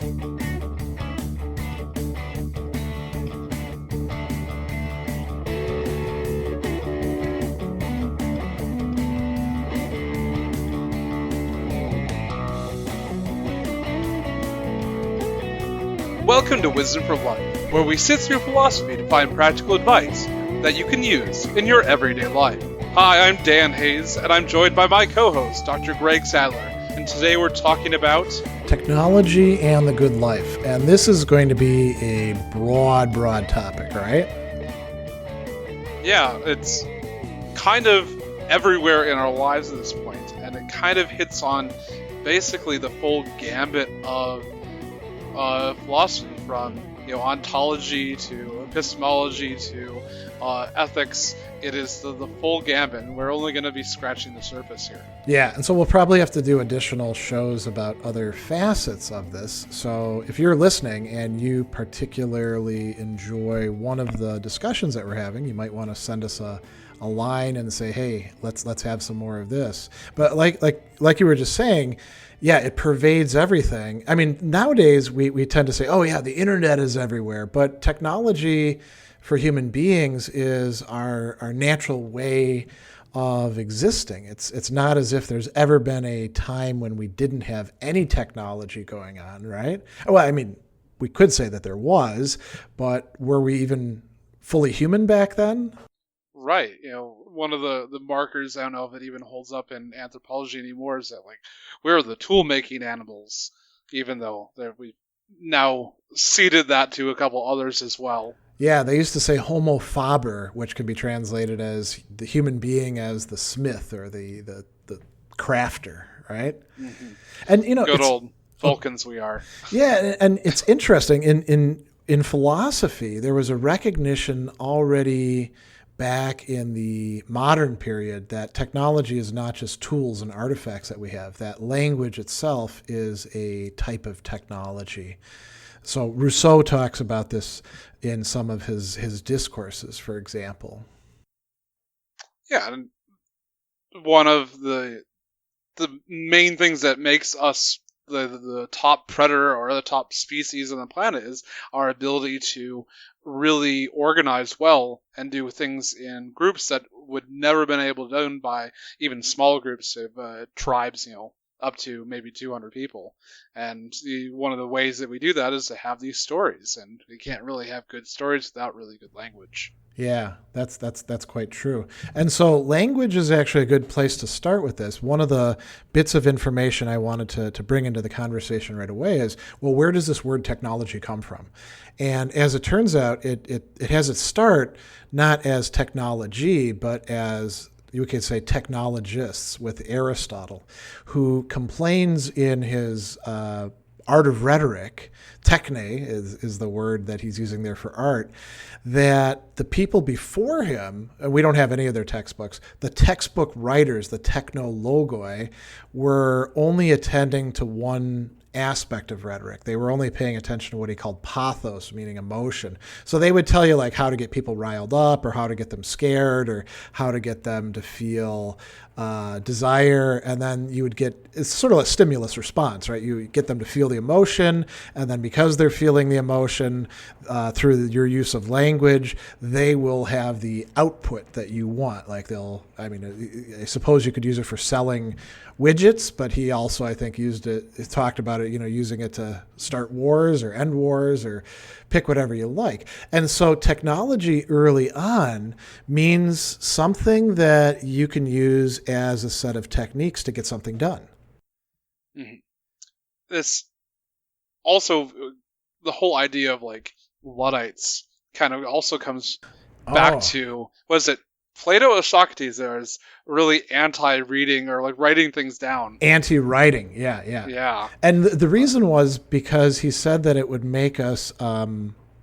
Welcome to Wisdom for Life, where we sit through philosophy to find practical advice that you can use in your everyday life. Hi, I'm Dan Hayes, and I'm joined by my co-host, Dr. Greg Sadler, and today we're talking about technology and the good life. And this is going to be a broad topic, right? Yeah, it's kind of everywhere in our lives at this point, and it kind of hits on basically the full gambit of philosophy, from ontology to epistemology to ethics. It is the full gambit, and we're only going to be scratching the surface here. Yeah, and so we'll probably have to do additional shows about other facets of this. So if you're listening and you particularly enjoy one of the discussions that we're having, you might want to send us a line and say, hey, let's have some more of this. But like you were just saying, yeah, it pervades everything. I mean, nowadays we tend to say, oh yeah, the internet is everywhere, but technology for human beings is our natural way of existing. It's not as if there's ever been a time when we didn't have any technology going on, right? Well, I mean, we could say that there was, but were we even fully human back then? Right. One of the markers, I don't know if it even holds up in anthropology anymore, is that we're the tool-making animals, even though we've now ceded that to a couple others as well. Yeah, they used to say homo faber, which can be translated as the human being as the smith or the crafter, right? Mm-hmm. And good old Vulcans we are. Yeah, and it's interesting in philosophy, there was a recognition already back in the modern period that technology is not just tools and artifacts that we have, that language itself is a type of technology. So Rousseau talks about this in some of his discourses, for example. Yeah, and one of the main things that makes us the top predator or the top species on the planet is our ability to really organize well and do things in groups that would never have been able to done by even small groups of tribes, up to maybe 200 people. And one of the ways that we do that is to have these stories, and we can't really have good stories without really good language. Yeah, that's quite true. And so language is actually a good place to start with this. One of the bits of information I wanted to bring into the conversation right away is, well, where does this word technology come from? And as it turns out, it has its start not as technology, but as you could say technologists, with Aristotle, who complains in his Art of Rhetoric, techne is the word that he's using there for art, that the people before him, and we don't have any of their textbooks, the textbook writers, the technologoi, were only attending to one aspect of rhetoric. They were only paying attention to what he called pathos, meaning emotion. So they would tell you how to get people riled up, or how to get them scared, or how to get them to feel desire, and then you would get, it's sort of a stimulus response, right? You get them to feel the emotion, and then because they're feeling the emotion through your use of language, they will have the output that you want. I suppose you could use it for selling widgets, but he also, I think, talked about it, using it to start wars or end wars or pick whatever you like. And so technology early on means something that you can use as a set of techniques to get something done. Mm-hmm. This also, the whole idea of Luddites kind of also comes back to, was it Plato or Socrates there is really anti-reading or writing things down. Anti-writing, yeah. And the reason was because he said that it would make us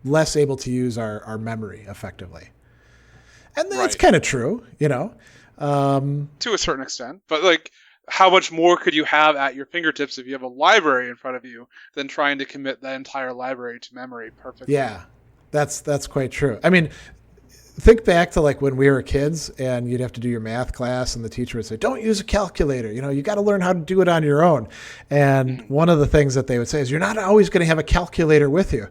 less able to use our memory effectively. And that's kind of true, to a certain extent. But how much more could you have at your fingertips if you have a library in front of you than trying to commit that entire library to memory perfectly? Yeah, that's quite true. I mean, think back to like when we were kids and you'd have to do your math class and the teacher would say, don't use a calculator. You got to learn how to do it on your own. And one of the things that they would say is you're not always going to have a calculator with you.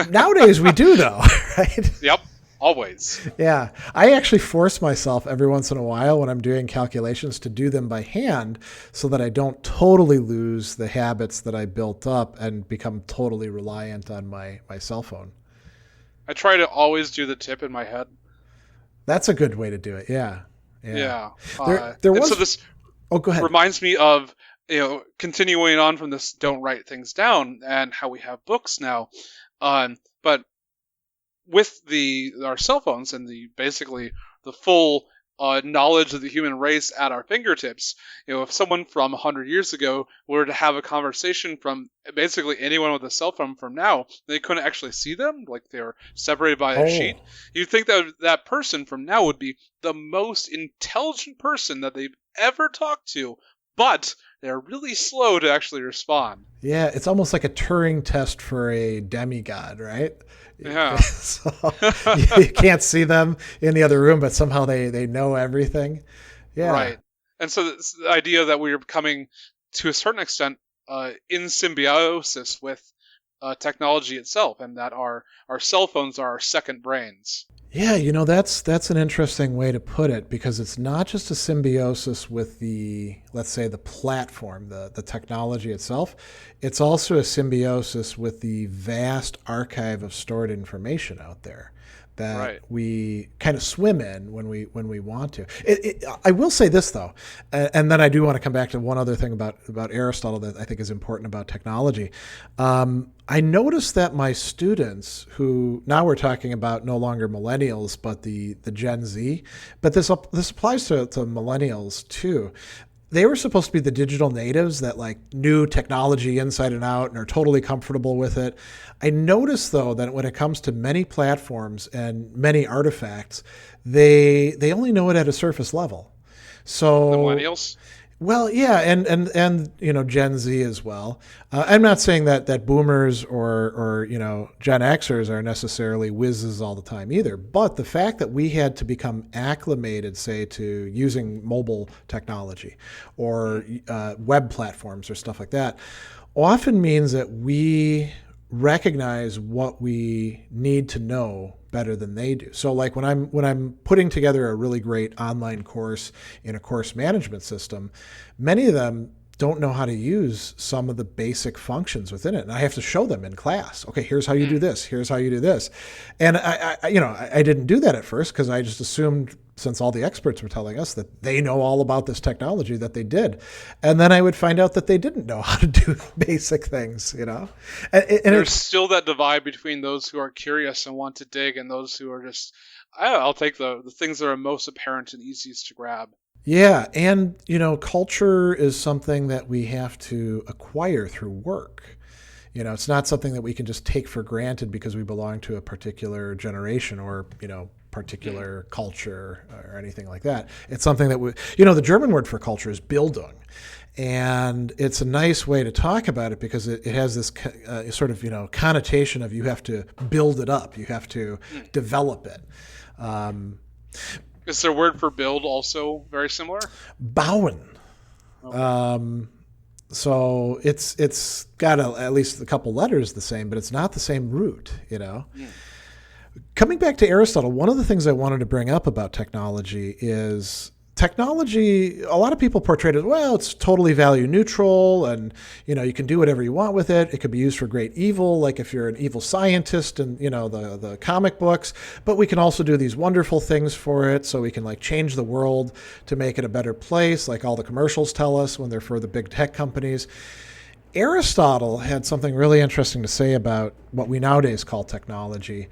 Nowadays we do though, right? Yep. Always. Yeah. I actually force myself every once in a while when I'm doing calculations to do them by hand so that I don't totally lose the habits that I built up and become totally reliant on my cell phone. I try to always do the tip in my head. That's a good way to do it. Yeah. Yeah. There was... So this go ahead. Reminds me of, continuing on from this don't write things down and how we have books now. But with our cell phones and basically the full knowledge of the human race at our fingertips, if someone from 100 years ago were to have a conversation from basically anyone with a cell phone from now, they couldn't actually see them, like they're separated by a sheet. You'd think that person from now would be the most intelligent person that they've ever talked to, but they're really slow to actually respond. Yeah, it's almost like a Turing test for a demigod, right? Yeah. So you can't see them in the other room, but somehow they know everything. Yeah. Right. And so the idea that we're becoming, to a certain extent, in symbiosis with technology itself, and that our cell phones are our second brains. Yeah, that's an interesting way to put it, because it's not just a symbiosis with let's say the platform, the technology itself. It's also a symbiosis with the vast archive of stored information out there that we kind of swim in when we want to. I will say this though, and then I do want to come back to one other thing about Aristotle that I think is important about technology. I noticed that my students, who now we're talking about no longer millennials but the Gen Z, but this applies to millennials too. They were supposed to be the digital natives that like knew technology inside and out and are totally comfortable with it. I noticed though that when it comes to many platforms and many artifacts, they only know it at a surface level. So the millennials? Well, yeah, and Gen Z as well. I'm not saying that boomers or Gen Xers are necessarily whizzes all the time either, but the fact that we had to become acclimated, say, to using mobile technology or web platforms or stuff like that, often means that we recognize what we need to know better than they do. So like when I'm putting together a really great online course in a course management system, many of them don't know how to use some of the basic functions within it. And I have to show them in class. Okay, here's how you do this. Here's how you do this. And I didn't do that at first because I just assumed, since all the experts were telling us that they know all about this technology, that they did. And then I would find out that they didn't know how to do basic things, And there's still that divide between those who are curious and want to dig and those who are just, I'll take the things that are most apparent and easiest to grab. Yeah, and culture is something that we have to acquire through work. It's not something that we can just take for granted because we belong to a particular generation or particular culture or anything like that. It's something that the German word for culture is Bildung. And it's a nice way to talk about it because it has this sort of, connotation of you have to build it up. You have to develop it. Is their word for build also very similar? Bauen. Okay. So it's got at least a couple letters the same, but it's not the same root, Coming back to Aristotle, one of the things I wanted to bring up about technology is technology, a lot of people portray it as, well, it's totally value neutral and, you can do whatever you want with it. It could be used for great evil, like if you're an evil scientist in, the comic books, but we can also do these wonderful things for it. So we can like change the world to make it a better place, like all the commercials tell us when they're for the big tech companies. Aristotle had something really interesting to say about what we nowadays call technology.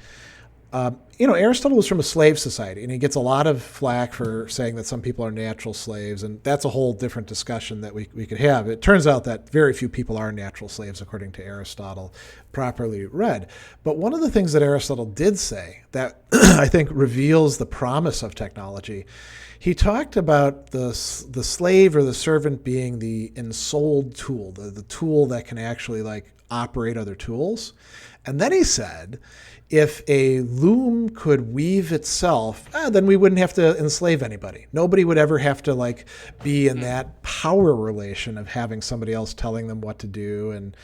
Aristotle was from a slave society, and he gets a lot of flack for saying that some people are natural slaves, and that's a whole different discussion that we could have. It turns out that very few people are natural slaves, according to Aristotle, properly read. But one of the things that Aristotle did say that I think reveals the promise of technology, he talked about the slave or the servant being the ensouled tool, the tool that can actually like operate other tools. And then he said, if a loom could weave itself, then we wouldn't have to enslave anybody. Nobody would ever have to like be in that power relation of having somebody else telling them what to do, and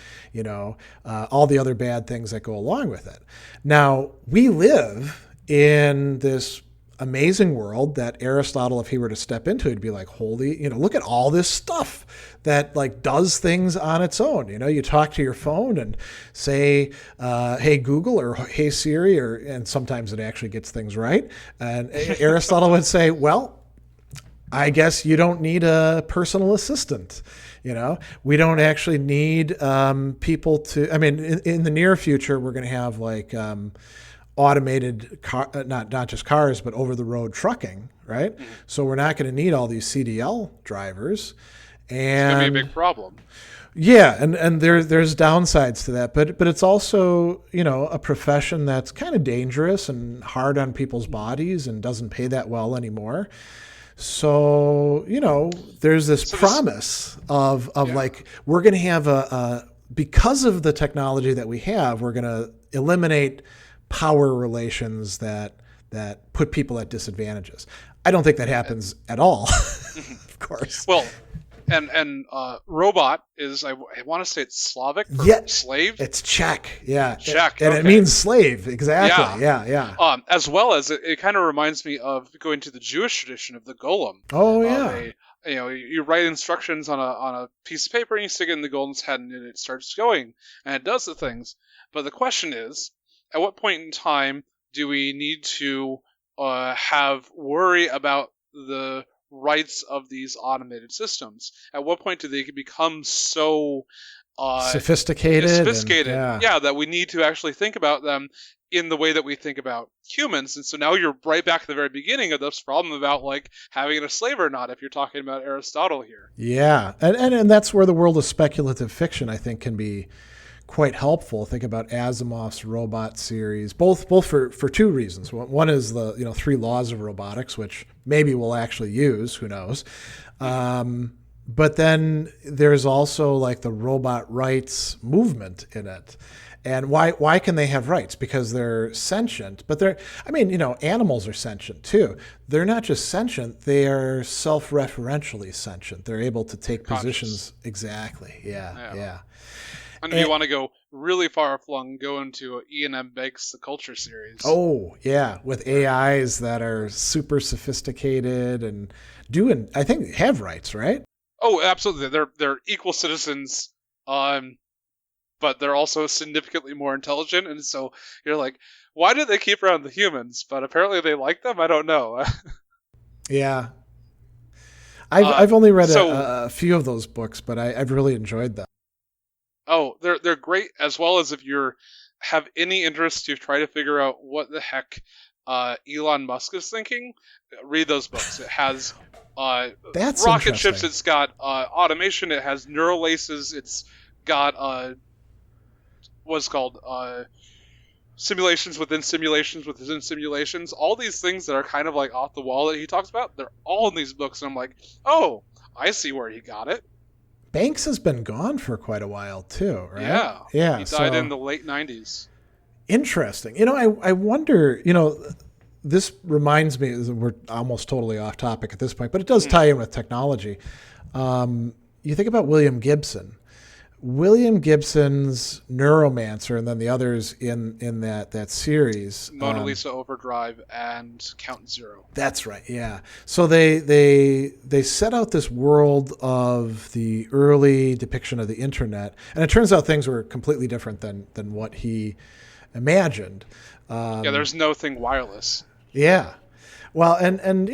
all the other bad things that go along with it. Now we live in this amazing world that Aristotle, if he were to step into, he'd be like, holy, look at all this stuff that like does things on its own. You talk to your phone and say, hey Google, or hey Siri, and sometimes it actually gets things right. And Aristotle would say, well, I guess you don't need a personal assistant. We don't actually need people to, in the near future, we're going to have like, automated car, not just cars, but over the road trucking, right? Mm-hmm. So we're not going to need all these CDL drivers, and it's going to be a big problem. Yeah, and there's downsides to that, but it's also a profession that's kind of dangerous and hard on people's bodies and doesn't pay that well anymore. So there's this promise of like we're going to have because of the technology that we have, we're going to eliminate power relations that put people at disadvantages. I don't think that happens at all, of course. Well, and robot is, I want to say it's Slavic for slave. It's Czech, yeah. Czech, and it means slave, exactly. Yeah. As well as it kind of reminds me of going to the Jewish tradition of the golem. Oh yeah. You write instructions on a piece of paper and you stick it in the golem's head and it starts going and it does the things. But the question is, at what point in time do we need to have worry about the rights of these automated systems? At what point do they become so sophisticated? That we need to actually think about them in the way that we think about humans. And so now you're right back at the very beginning of this problem about like having a slave or not, if you're talking about Aristotle here. Yeah, and that's where the world of speculative fiction, I think, can be quite helpful. Think about Asimov's robot series, both for two reasons. One is the 3 laws of robotics, which maybe we'll actually use, who knows. But then there's also like the robot rights movement in it. And why can they have rights? Because they're sentient, but animals are sentient too. They're not just sentient, they are self-referentially sentient. They're able to take positions. Exactly. Yeah. And if you want to go really far flung, go into Iain Banks, the Culture series. Oh, yeah, with AIs that are super sophisticated and I think, have rights, right? Oh, absolutely. They're equal citizens, but they're also significantly more intelligent. And so you're like, why do they keep around the humans? But apparently they like them. I don't know. Yeah. I've only read a few of those books, but I've really enjoyed them. Oh, they're great, as well as if you have any interest to try to figure out what the heck Elon Musk is thinking, read those books. It has rocket ships, it's got automation, it has neural laces, it's got what's called simulations within simulations within simulations. All these things that are kind of like off the wall that he talks about, they're all in these books, and I'm like, oh, I see where he got it. Banks has been gone for quite a while too, right? Yeah. He died in the late 90s. Interesting. I wonder, this reminds me, we're almost totally off topic at this point, but it does tie in with technology. You think about William Gibson. William Gibson's Neuromancer, and then the others in that series, Mona Lisa Overdrive and Count Zero. That's right, yeah. So they set out this world of the early depiction of the internet, and it turns out things were completely different than what he imagined. There's no thing wireless. Yeah. Well, and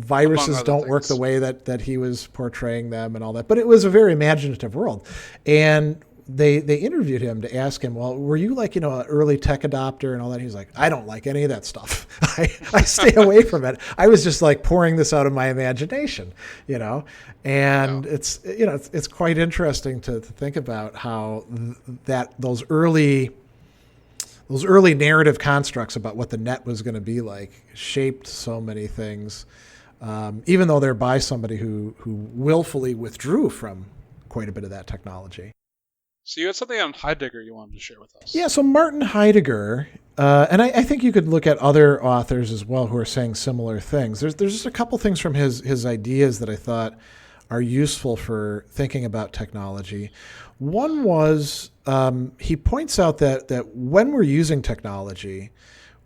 viruses don't work the way that he was portraying them and all that. But it was a very imaginative world. And they interviewed him to ask him, well, were you like, an early tech adopter and all that? He's like, I don't like any of that stuff. I stay away from it. I was just like pouring this out of my imagination, and it's quite interesting to think about how those early narrative constructs about what the net was going to be like shaped so many things, even though they're by somebody who willfully withdrew from quite a bit of that technology. So you had something on Heidegger you wanted to share with us. Yeah, so Martin Heidegger, And I think you could look at other authors as well who are saying similar things. There's just a couple things from his ideas that I thought are useful for thinking about technology. One was he points out that when we're using technology,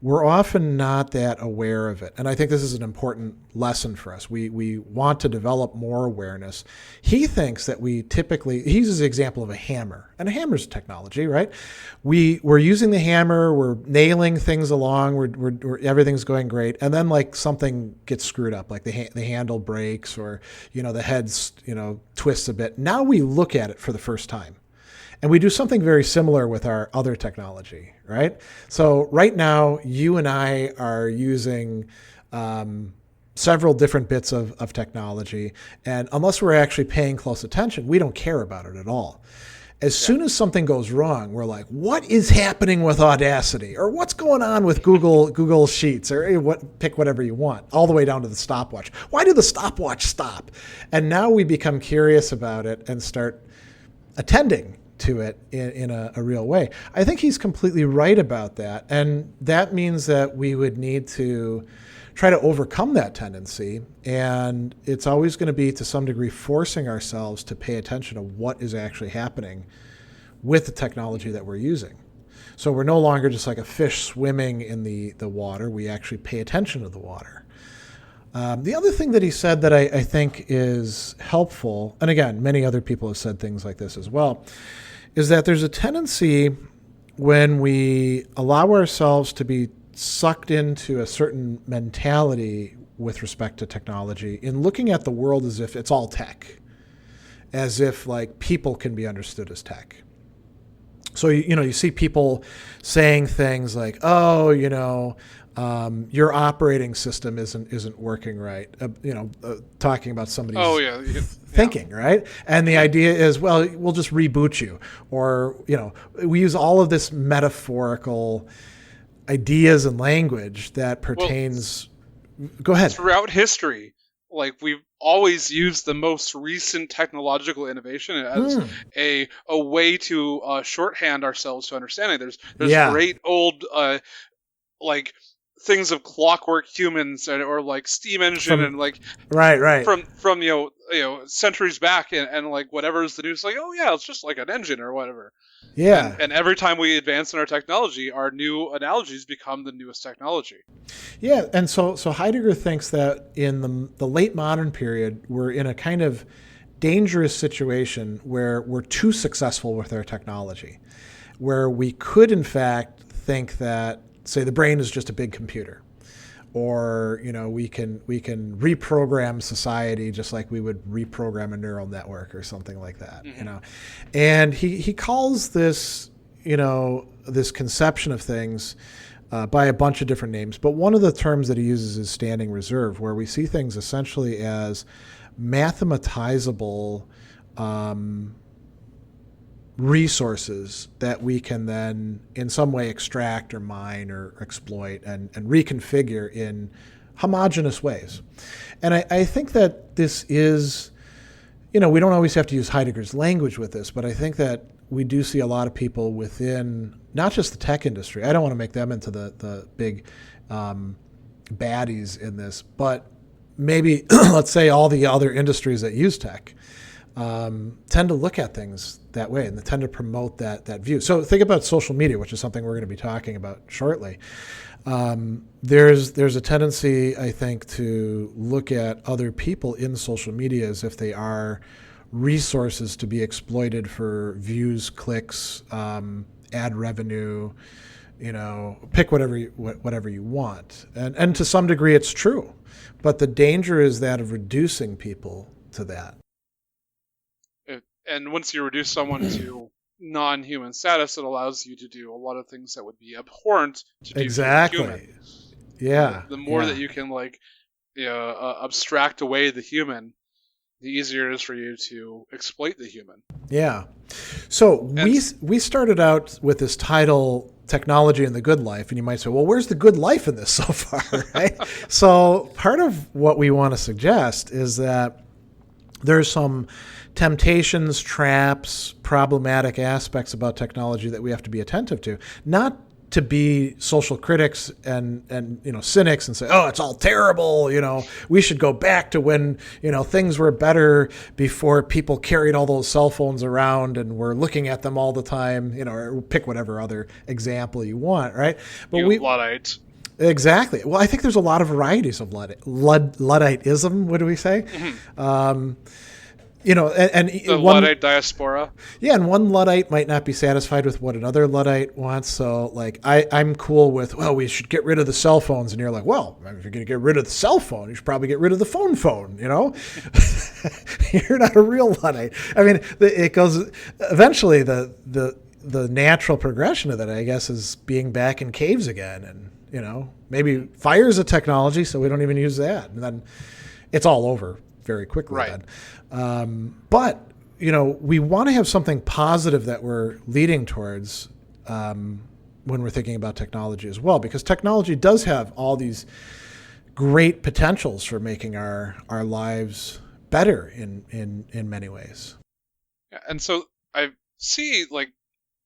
we're often not that aware of it. And I think this is an important lesson for us. We want to develop more awareness. He thinks that he uses the example of a hammer. And a hammer's a technology, right? We're using the hammer, we're nailing things along, we're everything's going great. And then like something gets screwed up, like the handle breaks or, the head's, twists a bit. Now we look at it for the first time. And we do something very similar with our other technology, right? So right now, you and I are using several different bits of technology. And unless we're actually paying close attention, we don't care about it at all. As soon as something goes wrong, we're like, what is happening with Audacity? Or what's going on with Google Sheets? Or pick whatever you want, all the way down to the stopwatch. Why did the stopwatch stop? And now we become curious about it and start attending to it in a real way. I think he's completely right about that. And that means that we would need to try to overcome that tendency. And it's always going to be, to some degree, forcing ourselves to pay attention to what is actually happening with the technology that we're using. So we're no longer just like a fish swimming in the water. We actually pay attention to the water. The other thing that he said that I think is helpful, and again, many other people have said things like this as well, is that there's a tendency when we allow ourselves to be sucked into a certain mentality with respect to technology in looking at the world as if it's all tech, as if like people can be understood as tech. So, you see people saying things like, oh, your operating system isn't working right. Talking about somebody's thinking, right? And the idea is, well, we'll just reboot you. Or, we use all of this metaphorical ideas and language that pertains. Go ahead. Throughout history, like we've always used the most recent technological innovation as a way to shorthand ourselves to understanding. There's great old like things of clockwork humans or like steam engine and like right from centuries back and like whatever's the news, like, oh yeah, it's just like an engine or whatever. Yeah. And every time we advance in our technology, our new analogies become the newest technology. Yeah, and so Heidegger thinks that in the late modern period, we're in a kind of dangerous situation where we're too successful with our technology, where we could in fact think that, say, the brain is just a big computer, or we can reprogram society just like we would reprogram a neural network or something like that. And he calls this this conception of things by a bunch of different names, but one of the terms that he uses is standing reserve, where we see things essentially as mathematizable resources that we can then in some way extract or mine or exploit and reconfigure in homogeneous ways. And I think that this is, we don't always have to use Heidegger's language with this, but I think that we do see a lot of people within not just the tech industry. I don't want to make them into the big baddies in this, but maybe let's say all the other industries that use tech tend to look at things that way, and they tend to promote that view. So think about social media, which is something we're going to be talking about shortly. There's a tendency, I think, to look at other people in social media as if they are resources to be exploited for views, clicks, ad revenue, pick whatever you want. And to some degree it's true, but the danger is that of reducing people to that. And once you reduce someone to non-human status, it allows you to do a lot of things that would be abhorrent to do exactly. to a human. Yeah. The more that you can abstract away the human, the easier it is for you to exploit the human. Yeah. So we started out with this title, Technology and the Good Life, and you might say, well, where's the good life in this so far, right? So part of what we want to suggest is that there's some temptations, traps, problematic aspects about technology that we have to be attentive to. Not to be social critics and cynics and say, oh, it's all terrible. We should go back to when, things were better before people carried all those cell phones around and were looking at them all the time, or pick whatever other example you want, right? But Luddite. Exactly. Well, I think there's a lot of varieties of Ludditism. What do we say? Mm-hmm. And the Luddite diaspora. Yeah, and one Luddite might not be satisfied with what another Luddite wants. So, like, I'm cool with, well, we should get rid of the cell phones. And you're like, well, if you're going to get rid of the cell phone, you should probably get rid of the phone, You're not a real Luddite. I mean, it goes, eventually the natural progression of that, I guess, is being back in caves again. And, maybe fire's a technology, so we don't even use that. And then it's all over very quickly. Right. Then. But, we want to have something positive that we're leading towards when we're thinking about technology as well, because technology does have all these great potentials for making our lives better in many ways. Yeah, and so I see, like,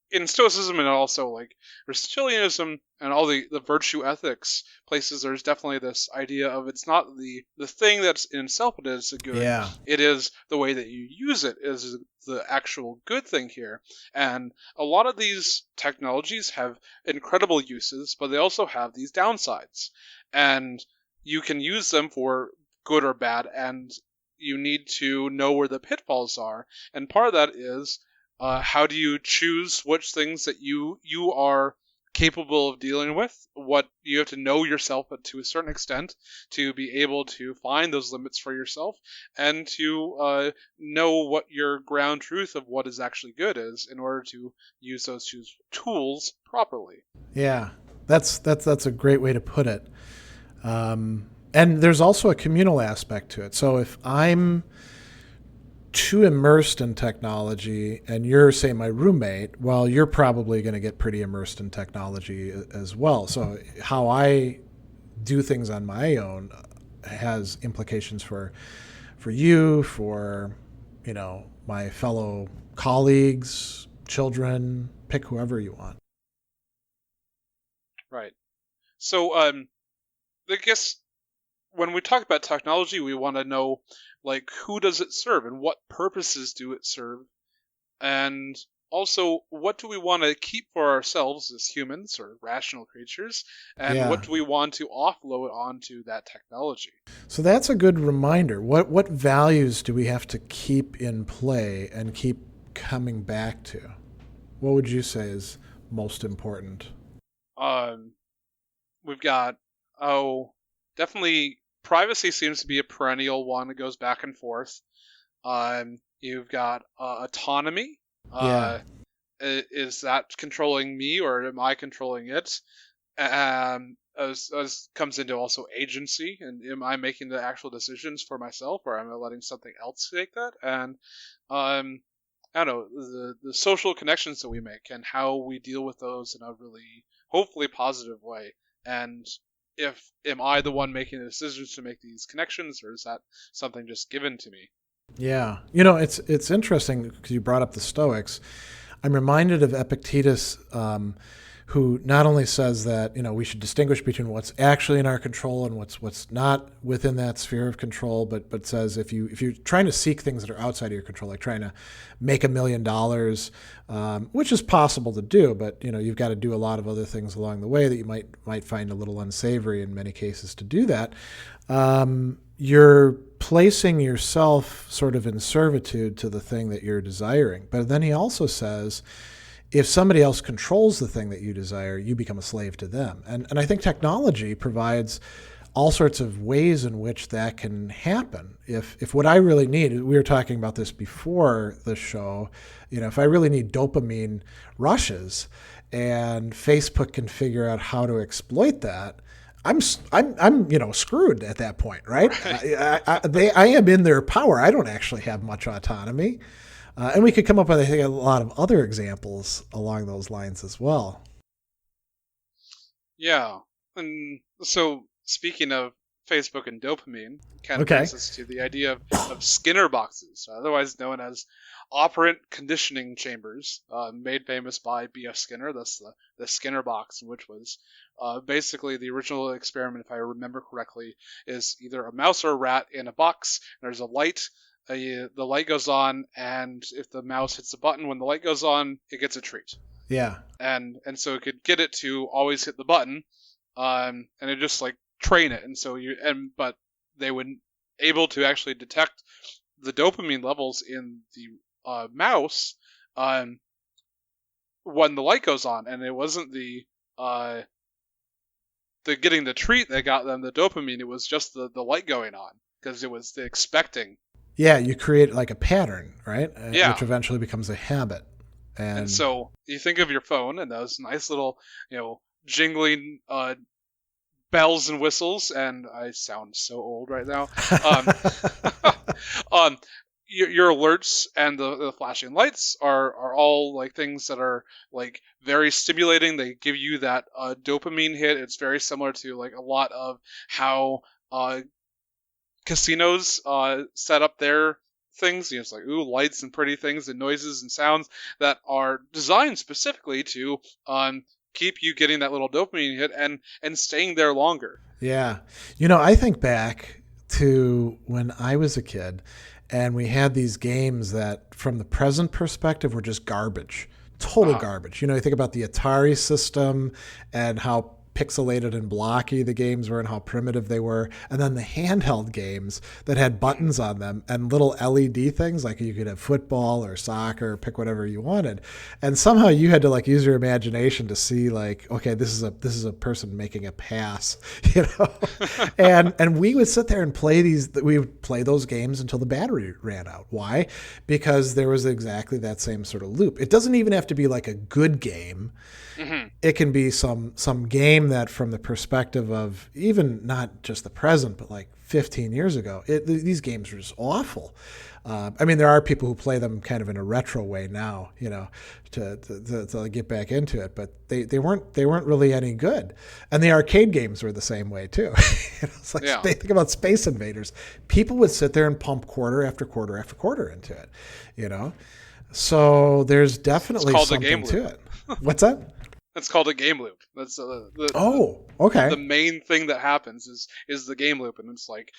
in Stoicism and also, like, Aristotelianism and all the virtue ethics places, there's definitely this idea of it's not the thing that's in itself it is a good. Yeah. It is the way that you use it is the actual good thing here. And a lot of these technologies have incredible uses, but they also have these downsides. And you can use them for good or bad, and you need to know where the pitfalls are. And part of that is how do you choose which things that you are capable of dealing with? What you have to know yourself to a certain extent to be able to find those limits for yourself, and to know what your ground truth of what is actually good is in order to use those tools properly. Yeah, that's a great way to put it. And there's also a communal aspect to it. So if I'm too immersed in technology and you're, say, my roommate, well, you're probably going to get pretty immersed in technology as well. So how I do things on my own has implications for you, for, my fellow colleagues, children, pick whoever you want. Right. So I guess when we talk about technology, we want to know, like, who does it serve and what purposes do it serve? And also, what do we want to keep for ourselves as humans or rational creatures? And what do we want to offload onto that technology? So that's a good reminder. What values do we have to keep in play and keep coming back to? What would you say is most important? We've got, definitely privacy seems to be a perennial one that goes back and forth. You've got autonomy. Is that controlling me or am I controlling it? As comes into also agency, and am I making the actual decisions for myself or am I letting something else take that? And I don't know, the social connections that we make and how we deal with those in a really hopefully positive way. And am I the one making the decisions to make these connections, or is that something just given to me? Yeah. It's interesting because you brought up the Stoics. I'm reminded of Epictetus, who not only says that, we should distinguish between what's actually in our control and what's not within that sphere of control, but says if you're trying to seek things that are outside of your control, like trying to make $1 million, which is possible to do, but you've got to do a lot of other things along the way that you might find a little unsavory in many cases to do that. You're placing yourself sort of in servitude to the thing that you're desiring. But then he also says, if somebody else controls the thing that you desire, you become a slave to them. And I think technology provides all sorts of ways in which that can happen. If what I really need, we were talking about this before the show, if I really need dopamine rushes and Facebook can figure out how to exploit that, I'm screwed at that point, right? I am in their power. I don't actually have much autonomy. And we could come up with, I think, a lot of other examples along those lines as well. Yeah. And so, speaking of Facebook and dopamine kind of Okay. brings us to the idea of Skinner boxes, otherwise known as operant conditioning chambers, made famous by B.F. Skinner. That's the Skinner box, which was basically the original experiment, if I remember correctly, is either a mouse or a rat in a box. There's a light. The light goes on, and if the mouse hits the button when the light goes on, it gets a treat. Yeah. And so it could get it to always hit the button, and it just like train it. And so but they would able to actually detect the dopamine levels in the mouse when the light goes on, and it wasn't the getting the treat that got them the dopamine. It was just the light going on, because it was the expecting. Yeah, you create like a pattern, right? Yeah. Which eventually becomes a habit. And so you think of your phone and those nice little, jingling bells and whistles, and I sound so old right now. Your alerts and the flashing lights are all like things that are like very stimulating. They give you that dopamine hit. It's very similar to like a lot of how casinos set up their things. It's like lights and pretty things and noises and sounds that are designed specifically to keep you getting that little dopamine hit and staying there longer. Yeah. I think back to when I was a kid, and we had these games that from the present perspective were just garbage, total garbage. You think about the Atari system and how pixelated and blocky the games were and how primitive they were. And then the handheld games that had buttons on them and little LED things, like you could have football or soccer, pick whatever you wanted. And somehow you had to like use your imagination to see like, okay, this is a person making a pass, and we would sit there and we would play those games until the battery ran out. Why? Because there was exactly that same sort of loop. It doesn't even have to be like a good game. Mm-hmm. It can be some game that from the perspective of even not just the present, but like 15 years ago, these games were just awful. There are people who play them kind of in a retro way now, to get back into it, but they weren't really any good. And the arcade games were the same way too. It's like, They think about Space Invaders. People would sit there and pump quarter after quarter after quarter into it, So there's definitely something to it. What's that? It's called a game loop. That's okay. The main thing that happens is the game loop, and it's like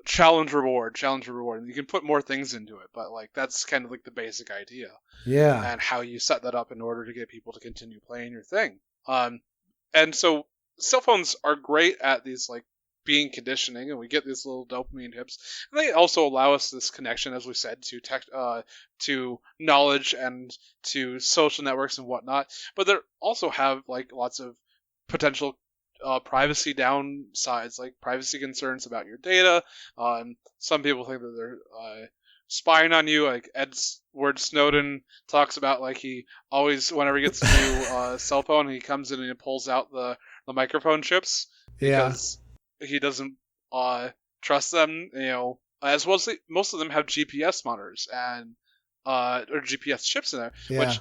challenge reward. And you can put more things into it, but like that's kind of like the basic idea. Yeah. And how you set that up in order to get people to continue playing your thing. And so cell phones are great at these like being conditioning, and we get these little dopamine hits, and they also allow us this connection, as we said, to knowledge and to social networks and whatnot. But they also have like lots of potential privacy downsides, like privacy concerns about your data. Some people think that they're spying on you. Like Edward Snowden talks about, like he always, whenever he gets a new cell phone, he comes in and he pulls out the microphone chips because he doesn't trust them, as well as most of them have GPS monitors and or GPS chips in there, which,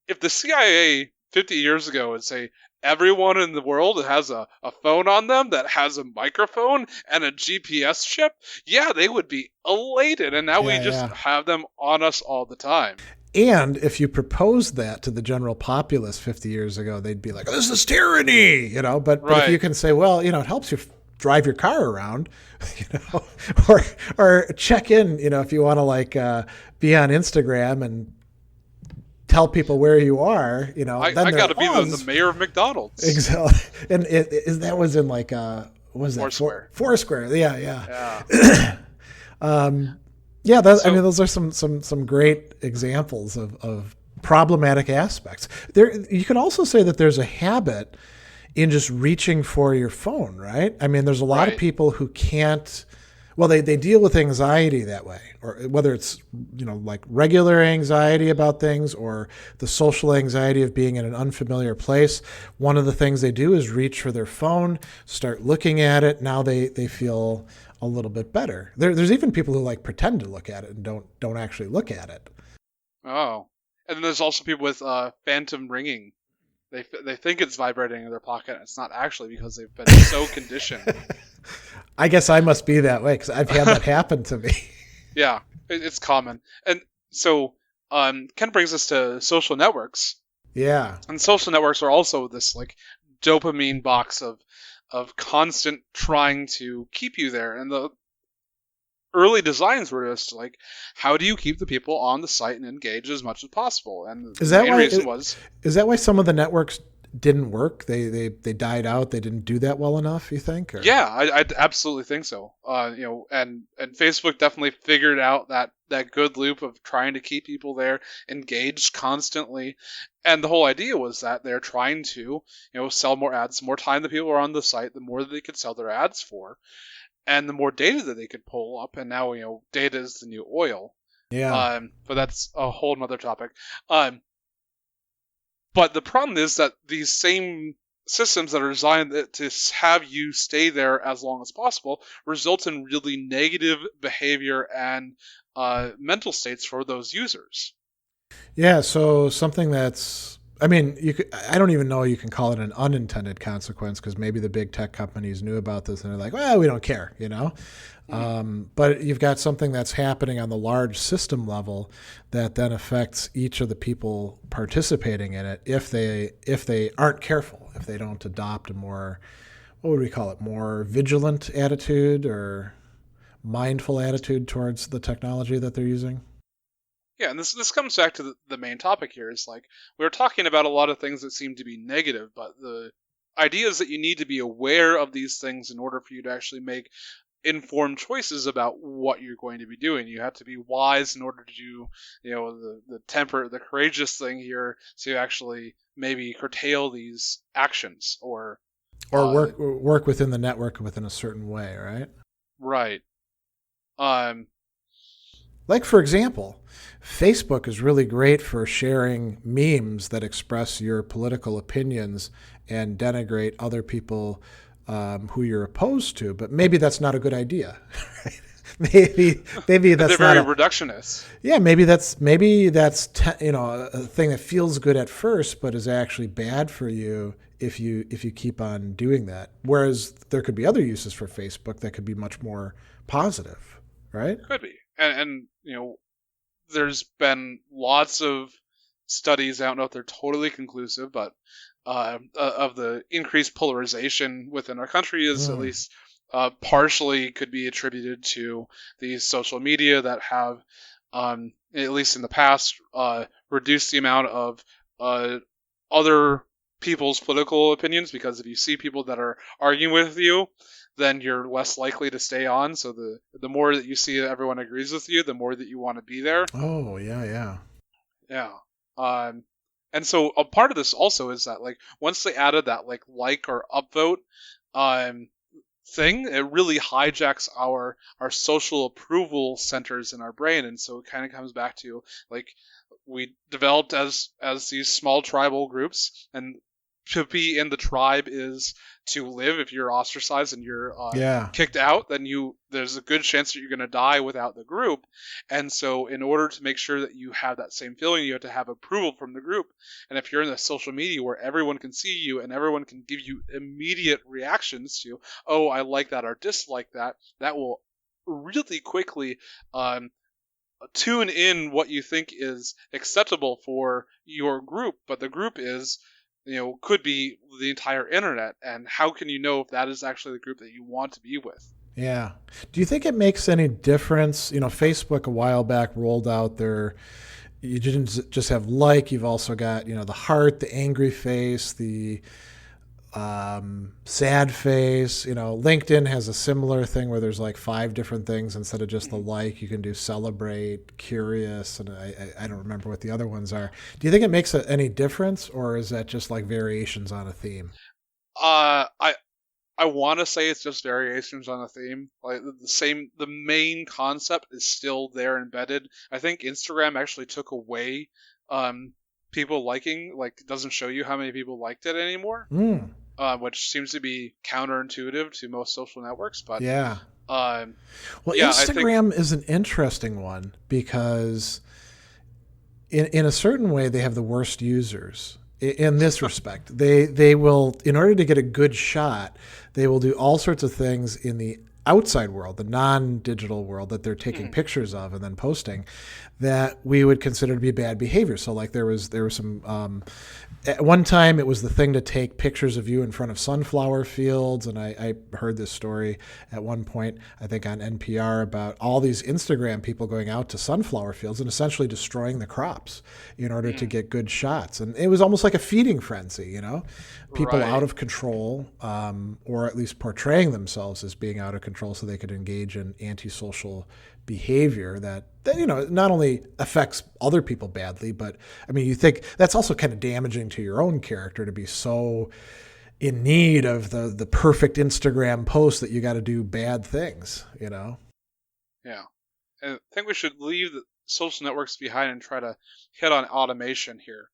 if the CIA 50 years ago would say everyone in the world has a phone on them that has a microphone and a GPS chip, they would be elated, and now we just have them on us all the time. And if you proposed that to the general populace 50 years ago, they'd be like, this is tyranny, but if you can say, well, it helps you drive your car around, or check in, if you want to like be on Instagram and tell people where you are, I got to be the mayor of McDonald's. Exactly. And that was in like, what was that? Foursquare. Foursquare. Yeah. Those are some great examples of problematic aspects. You can also say that there's a habit in just reaching for your phone, right? There's a lot of people who can't. Well, they deal with anxiety that way, or whether it's like regular anxiety about things or the social anxiety of being in an unfamiliar place. One of the things they do is reach for their phone, start looking at it. Now they feel a little bit better. There's even people who like pretend to look at it and don't actually look at it. Oh, and then there's also people with phantom ringing. They think it's vibrating in their pocket, and it's not actually, because they've been so conditioned. I guess I must be that way, because I've had that happen to me. Yeah, it's common. And so kind of brings us to social networks. Yeah. And social networks are also this like dopamine box of constant trying to keep you there. And the early designs were just like, how do you keep the people on the site and engaged as much as possible? And Is that the main why? reason was, is that why some of the networks didn't work? They died out. They didn't do that well enough, you think? Or? yeah, I absolutely think so. And Facebook definitely figured out that good loop of trying to keep people there engaged constantly. And the whole idea was that they're trying to, sell more ads. The more time the people are on the site, the more that they could sell their ads for, and the more data that they could pull up. And now, data is the new oil. Yeah. But that's a whole nother topic. But the problem is that these same systems that are designed to have you stay there as long as possible result in really negative behavior and mental states for those users. Yeah, so something that's, I mean, I don't even know you can call it an unintended consequence, because maybe the big tech companies knew about this and they're like, well, we don't care, But you've got something that's happening on the large system level that then affects each of the people participating in it if they aren't careful, if they don't adopt a more, what would we call it, more vigilant attitude or mindful attitude towards the technology that they're using. Yeah, and this comes back to the main topic here. Is like, we were talking about a lot of things that seem to be negative, but the idea is that you need to be aware of these things in order for you to actually make informed choices about what you're going to be doing. You have to be wise in order to do, the courageous thing here, to actually maybe curtail these actions or work within the network within a certain way, right? Right. Like, for example, Facebook is really great for sharing memes that express your political opinions and denigrate other people who you're opposed to. But maybe that's not a good idea. Right? maybe that's they're very not reductionist. Yeah, maybe that's a thing that feels good at first, but is actually bad for you if you keep on doing that. Whereas there could be other uses for Facebook that could be much more positive, right? Could be. And there's been lots of studies, I don't know if they're totally conclusive, but of the increased polarization within our country is at least partially could be attributed to these social media that have, at least in the past, reduced the amount of other people's political opinions, because if you see people that are arguing with you, then you're less likely to stay on. So the more that you see that everyone agrees with you, the more that you want to be there. Oh, yeah. Yeah. And so a part of this also is that, like, once they added that like or upvote thing, it really hijacks our social approval centers in our brain. And so it kind of comes back to, like, we developed as these small tribal groups, and to be in the tribe is to live. If you're ostracized and you're kicked out, then there's a good chance that you're going to die without the group. And so in order to make sure that you have that same feeling, you have to have approval from the group. And if you're in the social media where everyone can see you and everyone can give you immediate reactions to, oh, I like that or dislike that, that will really quickly tune in what you think is acceptable for your group. But the group is, could be the entire internet. And how can you know if that is actually the group that you want to be with? Yeah. Do you think it makes any difference? Facebook a while back rolled out you didn't just have you've also got, the heart, the angry face, the sad face. LinkedIn has a similar thing where there's like 5 different things instead of just the like. You can do celebrate, curious, and I don't remember what the other ones are. Do you think it makes any difference, or is that just like variations on a theme? I want to say it's just variations on a theme. Like the main concept is still there embedded. I think Instagram actually took away people liking, like, it doesn't show you how many people liked it anymore. Which seems to be counterintuitive to most social networks, but yeah. Well, Instagram is an interesting one because in a certain way they have the worst users, in this respect. They will, in order to get a good shot, they will do all sorts of things in the outside world, the non-digital world that they're taking pictures of and then posting, that we would consider to be bad behavior. So like there was some at one time it was the thing to take pictures of you in front of sunflower fields, and I heard this story at one point, I think on NPR, about all these Instagram people going out to sunflower fields and essentially destroying the crops in order to get good shots. And it was almost like a feeding frenzy, you know, people out of control, or at least portraying themselves as being out of control so they could engage in antisocial behavior that you know not only affects other people badly, but I mean, you think that's also kind of damaging to your own character to be so in need of the perfect Instagram post that you got to do bad things, you know? Yeah. I think we should leave the social networks behind and try to hit on automation here.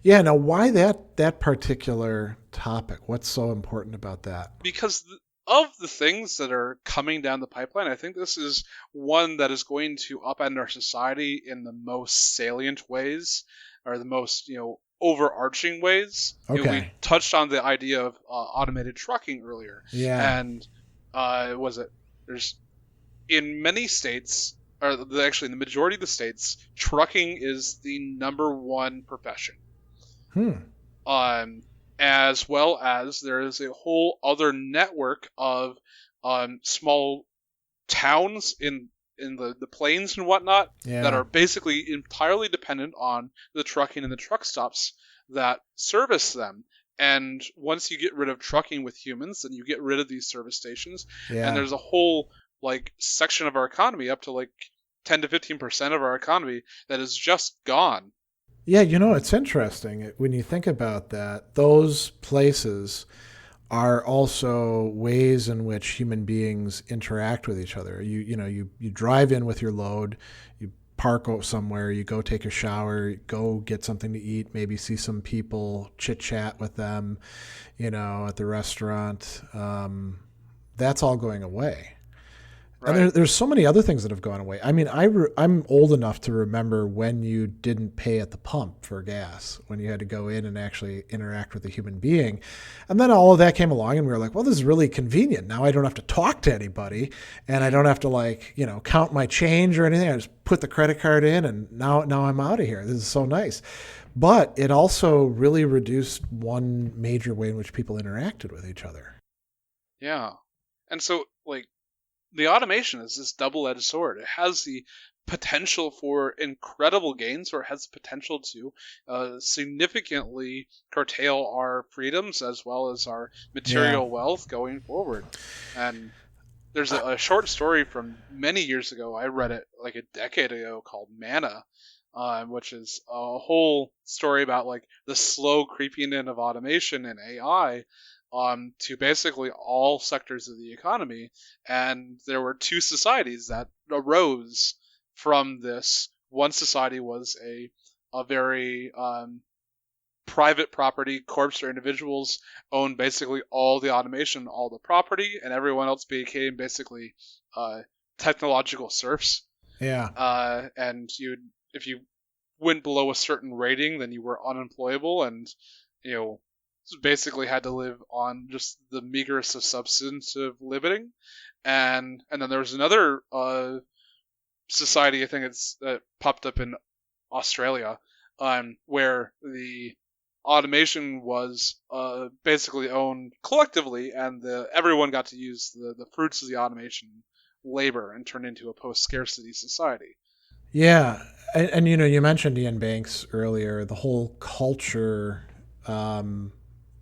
Yeah. Now, why that particular topic? What's so important about that? Because of the things that are coming down the pipeline, I think this is one that is going to upend our society in the most salient ways, or the most, you know, overarching ways. Okay. You know, we touched on the idea of automated trucking earlier. Yeah. And there's in many states, or actually in the majority of the states, trucking is the number one profession. As well as there is a whole other network of small towns in the plains and whatnot that are basically entirely dependent on the trucking and the truck stops that service them. And once you get rid of trucking with humans, then you get rid of these service stations. Yeah. And there's a whole like section of our economy, up to like 10 to 15% of our economy, that is just gone. Yeah, you know, it's interesting when you think about that. Those places are also ways in which human beings interact with each other. You drive in with your load, you park somewhere, you go take a shower, go get something to eat, maybe see some people, chit chat with them, you know, at the restaurant. That's all going away. Right. And there's so many other things that have gone away. I mean, I'm old enough to remember when you didn't pay at the pump for gas, when you had to go in and actually interact with a human being. And then all of that came along and we were like, well, this is really convenient. Now I don't have to talk to anybody and I don't have to, like, you know, count my change or anything. I just put the credit card in and now I'm out of here. This is so nice. But it also really reduced one major way in which people interacted with each other. Yeah. And so, like, the automation is this double-edged sword. It has the potential for incredible gains, or it has the potential to significantly curtail our freedoms as well as our material wealth going forward. And there's a short story from many years ago. I read it like a decade ago called Manna, which is a whole story about like the slow creeping in of automation and AI to basically all sectors of the economy. And there were two societies that arose from this. One society was a very private property. Corps or individuals owned basically all the automation, all the property, and everyone else became basically technological serfs. Yeah. And if you went below a certain rating, then you were unemployable, and you know, basically had to live on just the meagerest of substantive living. And then there was another society, I think that popped up in Australia, where the automation was basically owned collectively, and everyone got to use the fruits of the automation labor and turn into a post-scarcity society. Yeah, and you know, you mentioned Iain Banks earlier. The whole culture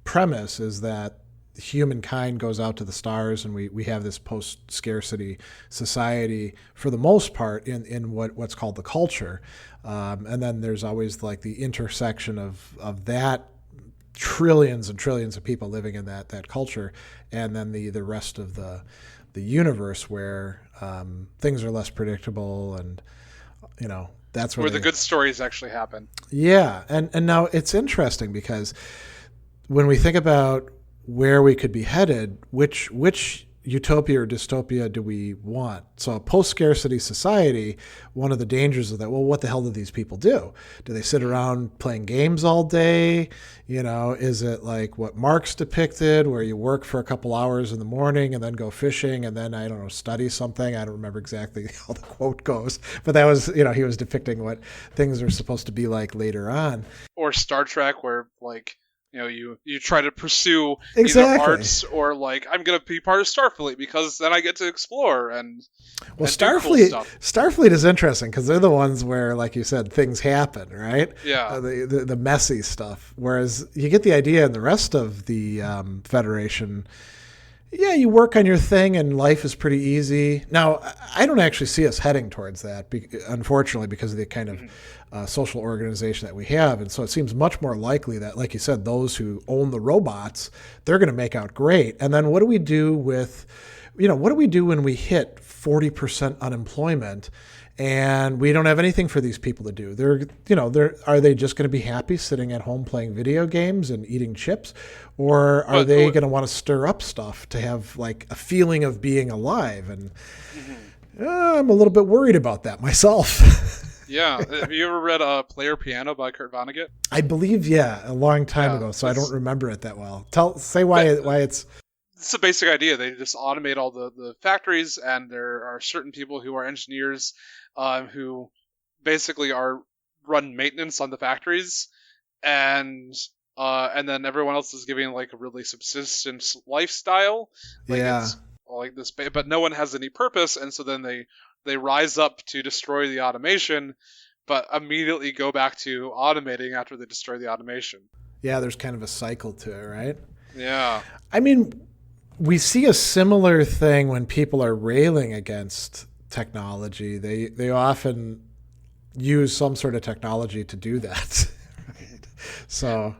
premise is that humankind goes out to the stars, and we have this post-scarcity society for the most part in what's called the culture. And then there's always like the intersection of that, trillions and trillions of people living in that culture, and then the rest of the universe where things are less predictable, and you know, that's where the good stories actually happen. Yeah, and now it's interesting because when we think about where we could be headed, which utopia or dystopia do we want? So a post-scarcity society, one of the dangers of that, well, what the hell do these people do? Do they sit around playing games all day? Is it like what Marx depicted, where you work for a couple hours in the morning and then go fishing and then, I don't know, study something? I don't remember exactly how the quote goes, but that was, he was depicting what things are supposed to be like later on. Or Star Trek, where like, you try to pursue exactly. either arts or like, I'm going to be part of Starfleet because then I get to explore and Starfleet. Cool Starfleet is interesting because they're the ones where, like you said, things happen, right? Yeah. The messy stuff. Whereas you get the idea in the rest of the Federation. Yeah, you work on your thing and life is pretty easy. Now, I don't actually see us heading towards that, unfortunately, because of the kind of social organization that we have. And so it seems much more likely that, like you said, those who own the robots, they're going to make out great. And then what do we do with, what do we do when we hit 40% unemployment and we don't have anything for these people to do? Are they just going to be happy sitting at home playing video games and eating chips? Or are they going to want to stir up stuff to have like a feeling of being alive? And I'm a little bit worried about that myself. Yeah. Have you ever read Player Piano by Kurt Vonnegut? I believe, a long time ago, so I don't remember it that well. Say why it's... It's a basic idea. They just automate all the factories, and there are certain people who are engineers who basically run maintenance on the factories, and then everyone else is giving like a really subsistence lifestyle. It's like this, but no one has any purpose, and so then they rise up to destroy the automation, but immediately go back to automating after they destroy the automation. Yeah, there's kind of a cycle to it, right? Yeah. I mean, we see a similar thing when people are railing against technology. They often use some sort of technology to do that. Right? So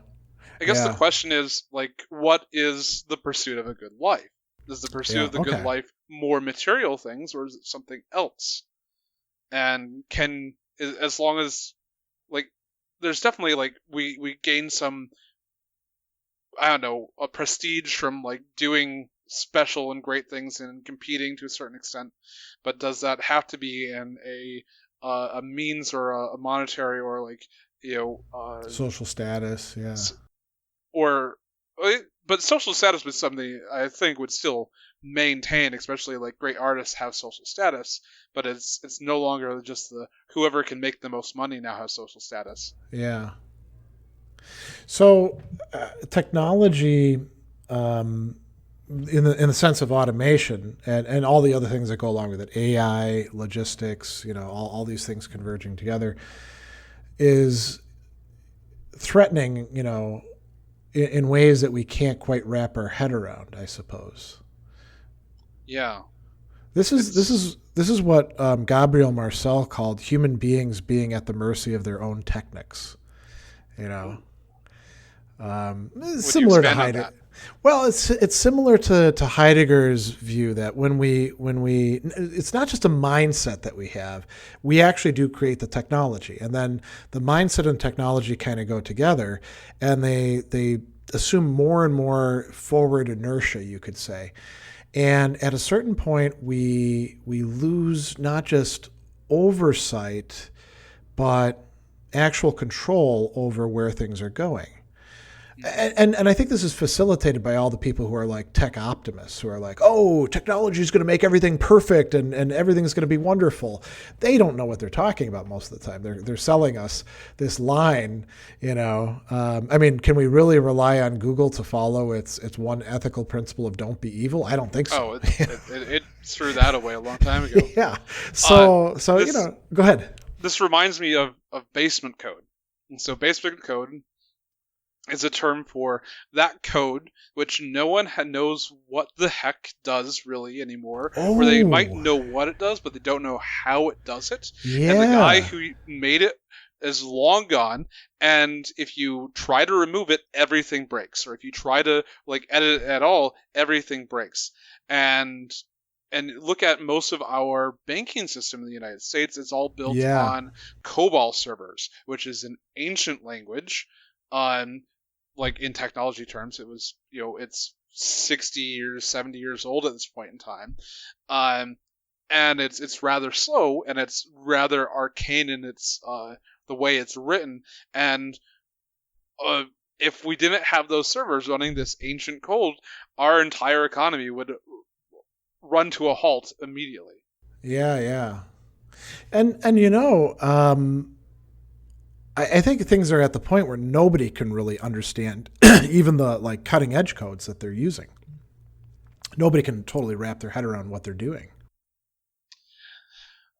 I guess the question is, like, what is the pursuit of a good life? Is the pursuit of the good life more material things, or is it something else? And as long as, like, there's definitely, like, we gain some, I don't know, a prestige from like doing special and great things and competing to a certain extent, but does that have to be in a means or a monetary or like social status? But social status was something I think would still maintain, especially like great artists have social status, but it's no longer just whoever can make the most money now has social status. Yeah. So, technology, in the sense of automation and all the other things that go along with it, AI, logistics, all these things converging together, is threatening, in ways that we can't quite wrap our head around, I suppose. Yeah. This is what Gabriel Marcel called human beings being at the mercy of their own techniques. Similar to Heidegger. Well, it's similar to Heidegger's view that when we it's not just a mindset that we actually do create the technology, and then the mindset and technology kind of go together, and they assume more and more forward inertia, you could say. And at a certain point, we lose not just oversight, but actual control over where things are going. And I think this is facilitated by all the people who are like tech optimists, who are like, oh, technology is going to make everything perfect and everything's going to be wonderful. They don't know what they're talking about most of the time. They're selling us this line, I mean, can we really rely on Google to follow its one ethical principle of don't be evil? I don't think so. Oh, it threw that away a long time ago. Yeah. So go ahead. This reminds me of basement code. And so basement code is a term for that code which no one knows what the heck does really anymore. Oh. Or they might know what it does, but they don't know how it does it. Yeah. And the guy who made it is long gone, and if you try to remove it, everything breaks. Or if you try to like edit it at all, everything breaks. And look at most of our banking system in the United States. It's all built on COBOL servers, which is an ancient language. Like in technology terms, it was, it's 60 years, 70 years old at this point in time. And it's rather slow, and it's rather arcane in its the way it's written. And if we didn't have those servers running this ancient code, our entire economy would run to a halt immediately. Yeah. And I think things are at the point where nobody can really understand even the like cutting edge codes that they're using. Nobody can totally wrap their head around what they're doing.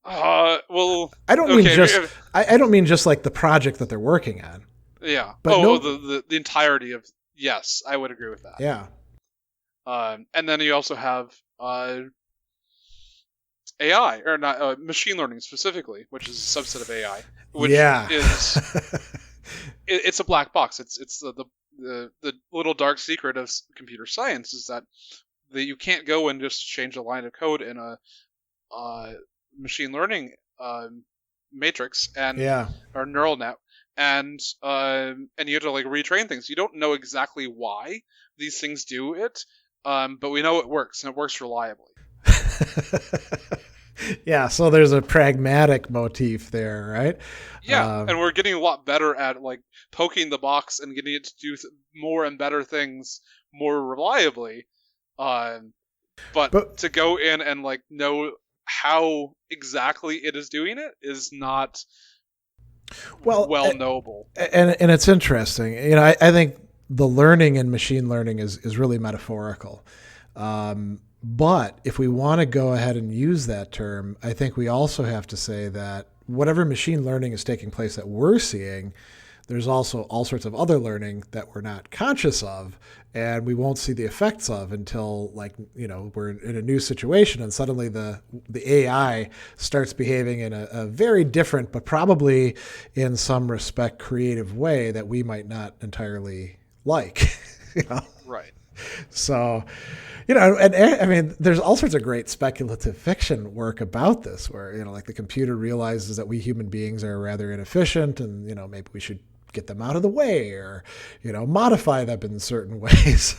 Well, I don't mean just I don't mean just like the project that they're working on. Yeah. But the entirety of, yes, I would agree with that. Yeah. And then you also have AI, or not machine learning specifically, which is a subset of AI, which is it's a black box. It's the little dark secret of computer science is that you can't go and just change a line of code in a machine learning matrix or neural net, and you have to like retrain things. You don't know exactly why these things do it, but we know it works, and it works reliably. Yeah, so there's a pragmatic motif there, right? Yeah, and we're getting a lot better at like poking the box and getting it to do more and better things more reliably. But to go in and like know how exactly it is doing it is not well knowable. And it's interesting. You know, I think the learning in machine learning is really metaphorical. But if we want to go ahead and use that term, I think we also have to say that whatever machine learning is taking place that we're seeing, there's also all sorts of other learning that we're not conscious of, and we won't see the effects of until, like, you know, we're in a new situation and suddenly the AI starts behaving in a very different, but probably in some respect creative way that we might not entirely like. You know? Right. So, you know, and I mean, there's all sorts of great speculative fiction work about this where, you know, like the computer realizes that we human beings are rather inefficient and, you know, maybe we should get them out of the way or, you know, modify them in certain ways.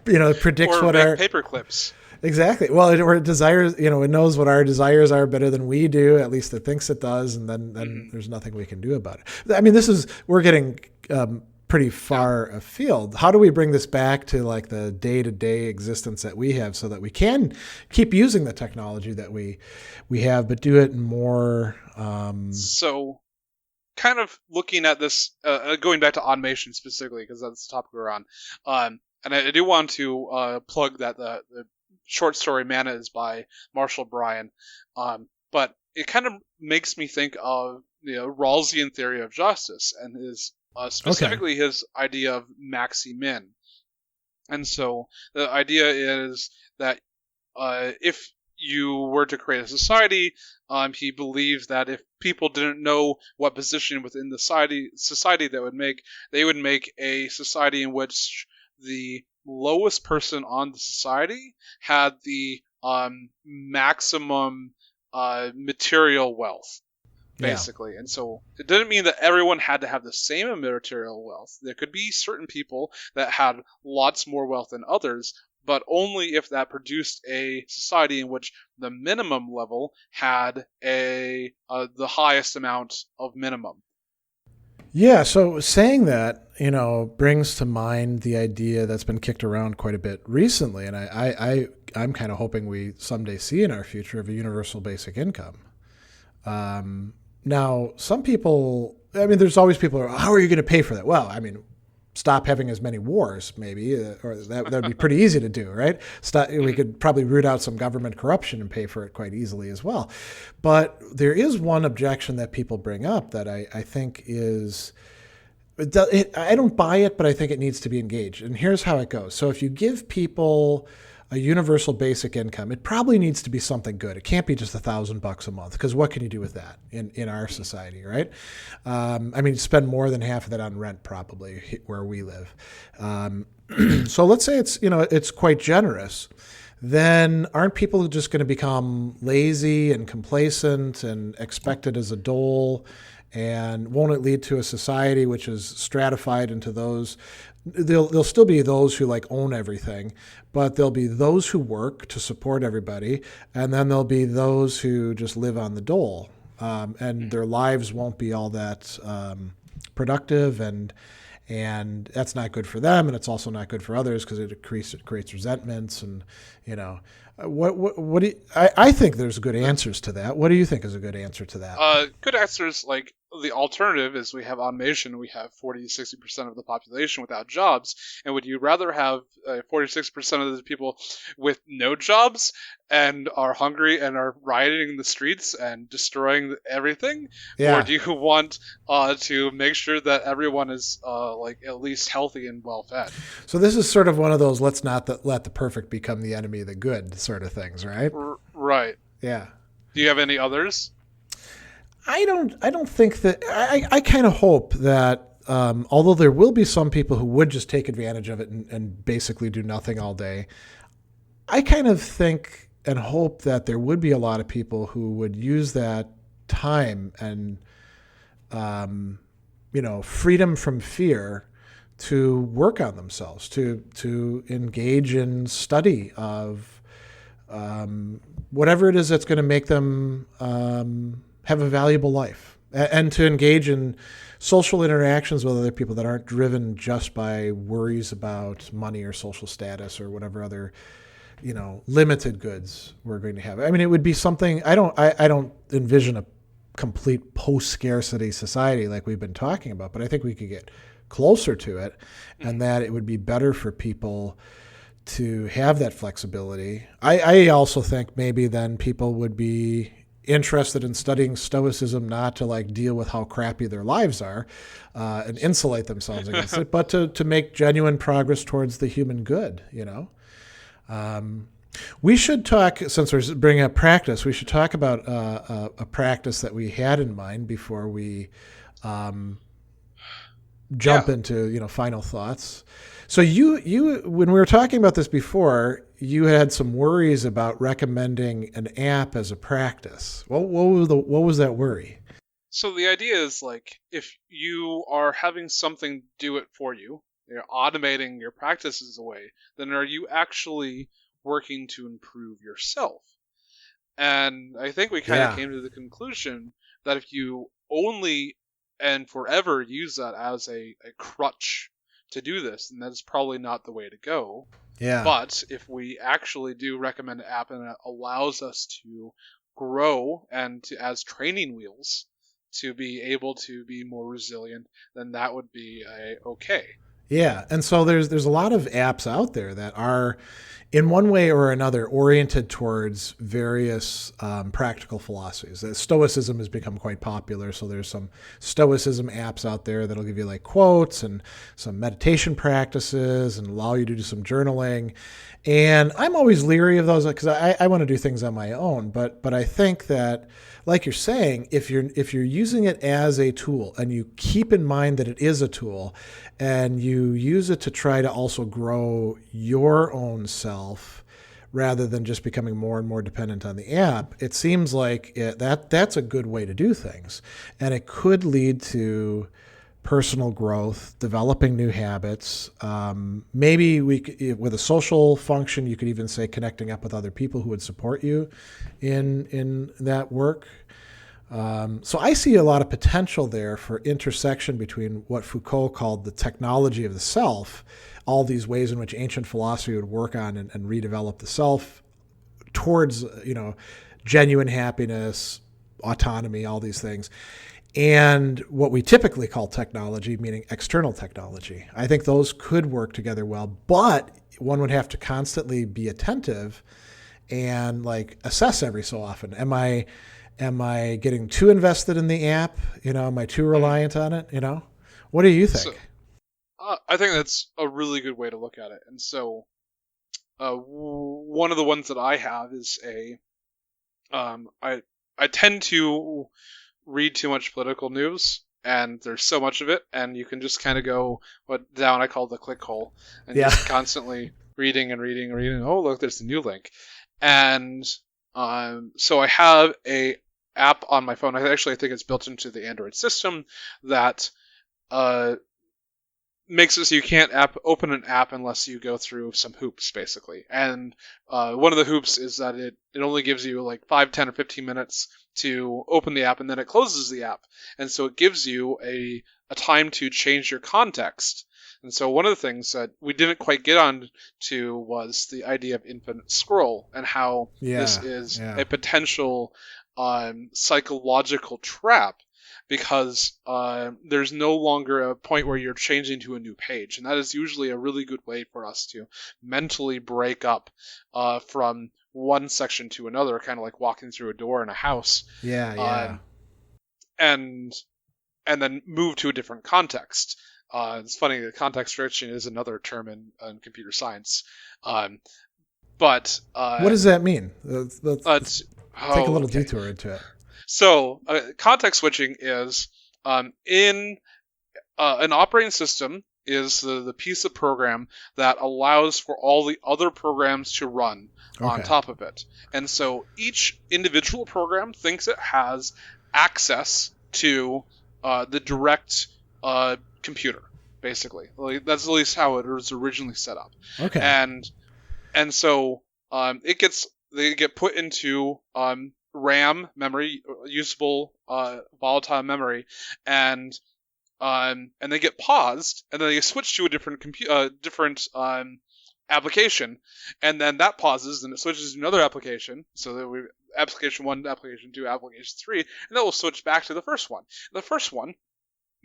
You know, it predicts or what make our paper clips. Exactly. Well, it desires, you know, it knows what our desires are better than we do. At least it thinks it does. And then there's nothing we can do about it. I mean, we're getting pretty far afield. How do we bring this back to like the day-to-day existence that we have so that we can keep using the technology that we have, but do it in more... So kind of looking at this, going back to automation specifically, because that's the topic we're on. And I do want to plug that the short story Mana is by Marshall Bryan. But it kind of makes me think of the Rawlsian theory of justice and specifically his idea of maxi-min. And so the idea is that if you were to create a society, he believes that if people didn't know what position within the society they would make a society in which the lowest person on the society had the maximum material wealth. Basically. Yeah. And so it didn't mean that everyone had to have the same material wealth. There could be certain people that had lots more wealth than others, but only if that produced a society in which the minimum level had the highest amount of minimum. Yeah, so saying that, you know, brings to mind the idea that's been kicked around quite a bit recently, and I'm kind of hoping we someday see in our future of a universal basic income. Now, some people, I mean, there's always people who are, how are you going to pay for that? Well, I mean, stop having as many wars, maybe, or that would be pretty easy to do, right? We could probably root out some government corruption and pay for it quite easily as well. But there is one objection that people bring up that I think is, I don't buy it, but I think it needs to be engaged. And here's how it goes. So if you give people a universal basic income, it probably needs to be something good. It can't be just $1,000 a month, because what can you do with that in our society, right? I mean, spend more than half of that on rent probably where we live. So let's say it's quite generous. Then aren't people just going to become lazy and complacent and expect it as a dole And won't it lead to a society which is stratified into those? There'll still be those who like own everything, but there'll be those who work to support everybody, and then there'll be those who just live on the dole, and their lives won't be all that productive, and that's not good for them, and it's also not good for others because it creates resentments, and what do you, I think there's good answers to that. What do you think is a good answer to that? Good answers, like the alternative is we have automation, we have 40-60% of the population without jobs, and would you rather have 46% of the people with no jobs and are hungry and are rioting in the streets and destroying everything? Yeah. Or do you want to make sure that everyone is like at least healthy and well fed? So this is sort of one of those let's not let the perfect become the enemy of the good sort of things, right? Right. Yeah. Do you have any others? I don't think that. I kind of hope that although there will be some people who would just take advantage of it and basically do nothing all day, I kind of think and hope that there would be a lot of people who would use that time and freedom from fear to work on themselves, to engage in study of whatever it is that's going to make them have a valuable life, and to engage in social interactions with other people that aren't driven just by worries about money or social status or whatever other, limited goods we're going to have. I mean, it would be something. I don't envision a complete post-scarcity society like we've been talking about, but I think we could get closer to it, and that it would be better for people to have that flexibility. I also think maybe then people would be interested in studying Stoicism, not to like deal with how crappy their lives are and insulate themselves against it, but to make genuine progress towards the human good, We should talk, since we're bringing up practice, we should talk about a practice that we had in mind before we jump into, final thoughts. So you when we were talking about this before, you had some worries about recommending an app as a practice. What was that worry? So the idea is like if you are having something do it for you, you're automating your practices away, then are you actually working to improve yourself? And I think we kind of came to the conclusion that if you only and forever use that as a crutch to do this, and that's probably not the way to go. Yeah. But if we actually do recommend an app and it allows us to grow and as training wheels to be able to be more resilient, then that would be okay. Yeah, and so there's a lot of apps out there that are, in one way or another, oriented towards various practical philosophies. Stoicism has become quite popular, so there's some Stoicism apps out there that'll give you like quotes and some meditation practices and allow you to do some journaling. And I'm always leery of those because I want to do things on my own. But I think that, like you're saying, if you're using it as a tool and you keep in mind that it is a tool and you use it to try to also grow your own self rather than just becoming more and more dependent on the app, it seems like that's a good way to do things. And it could lead to personal growth, developing new habits. Maybe with a social function, you could even say connecting up with other people who would support you in that work. So I see a lot of potential there for intersection between what Foucault called the technology of the self, all these ways in which ancient philosophy would work on and redevelop the self towards, genuine happiness, autonomy, all these things, and what we typically call technology, meaning external technology. I think those could work together well, but one would have to constantly be attentive and like assess every so often. Am I getting too invested in the app? Am I too reliant on it? What do you think? So, I think that's a really good way to look at it. And so, one of the ones that I have is I tend to read too much political news, and there's so much of it, and you can just kind of go what down I call the clickhole, and just constantly reading and reading and reading. Oh, look, there's a new link. And so I have a app on my phone. I think it's built into the Android system that makes it so you can't open an app unless you go through some hoops, basically. And one of the hoops is that it only gives you like 5, 10, or 15 minutes to open the app, and then it closes the app. And so it gives you a time to change your context. And so one of the things that we didn't quite get on to was the idea of infinite scroll, and how this is a potential psychological trap, because there's no longer a point where you're changing to a new page. And that is usually a really good way for us to mentally break up from one section to another, kind of like walking through a door in a house. And then move to a different context. It's funny, the context switching is another term in computer science. But what does that mean? Let's take a little detour into it. So, context switching is in an operating system is the piece of program that allows for all the other programs to run on top of it. And so each individual program thinks it has access to the direct computer, basically. Like, that's at least how it was originally set up. Okay. And so they get put into RAM memory, usable volatile memory, and they get paused, and then they switch to a different application, and then that pauses, and it switches to another application. So that we application 1, application 2, application 3, and then we'll switch back to the first one. The first one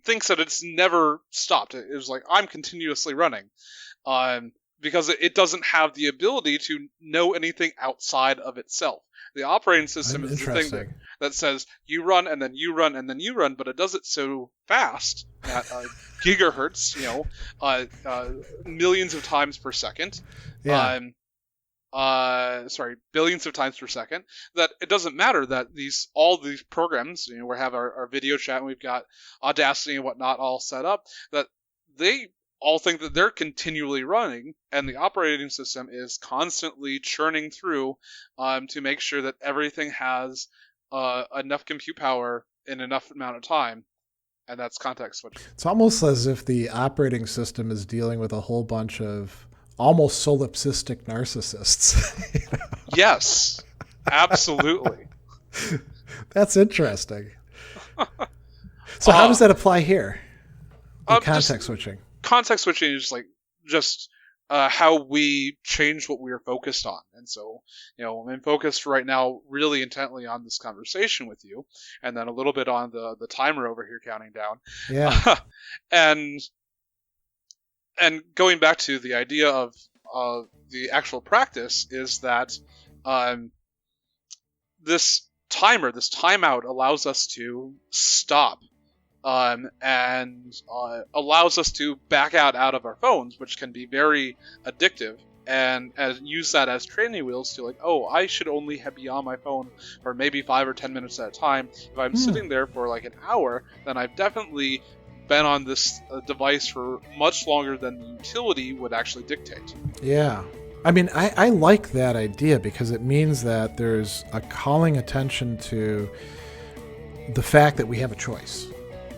thinks that it's never stopped. It was like, I'm continuously running. Because it doesn't have the ability to know anything outside of itself. The operating system is the thing that says you run and then you run and then you run, but it does it so fast at gigahertz, millions of times per second. Billions of times per second, that it doesn't matter that all these programs, we have our video chat and we've got Audacity and whatnot all set up, that they all think that they're continually running, and the operating system is constantly churning through to make sure that everything has enough compute power in enough amount of time, and that's context switching. It's almost as if the operating system is dealing with a whole bunch of almost solipsistic narcissists. Yes, absolutely. That's interesting. So how does that apply here? Context switching. Context switching is just how we change what we are focused on. And so, I'm focused right now really intently on this conversation with you, and then a little bit on the timer over here counting down. Yeah. And going back to the idea of the actual practice is that this timeout allows us to stop. And allows us to back out of our phones, which can be very addictive, and use that as training wheels to I should only be on my phone for maybe 5 or 10 minutes at a time. If I'm sitting there for an hour, then I've definitely been on this device for much longer than the utility would actually dictate. Yeah. I mean, I like that idea because it means that there's a calling attention to the fact that we have a choice,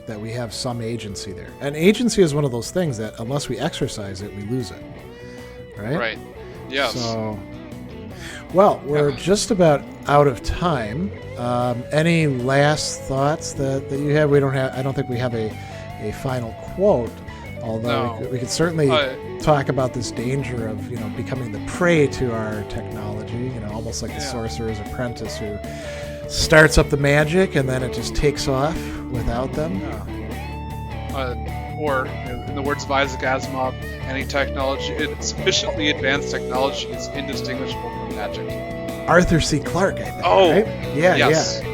that we have some agency there. And agency is one of those things that unless we exercise it, we lose it. Right? Right. Yes. So, well, we're just about out of time. Any last thoughts that you have? I don't think we have a final quote, although we could certainly talk about this danger of, becoming the prey to our technology, almost like the Sorcerer's Apprentice who starts up the magic and then it just takes off without them. Or, in the words of Isaac Asimov, any sufficiently advanced technology is indistinguishable from magic. Arthur C. Clarke, I think. Oh, right? Yeah, yes. yeah.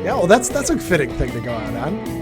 Yeah, well, that's a fitting thing to go out on.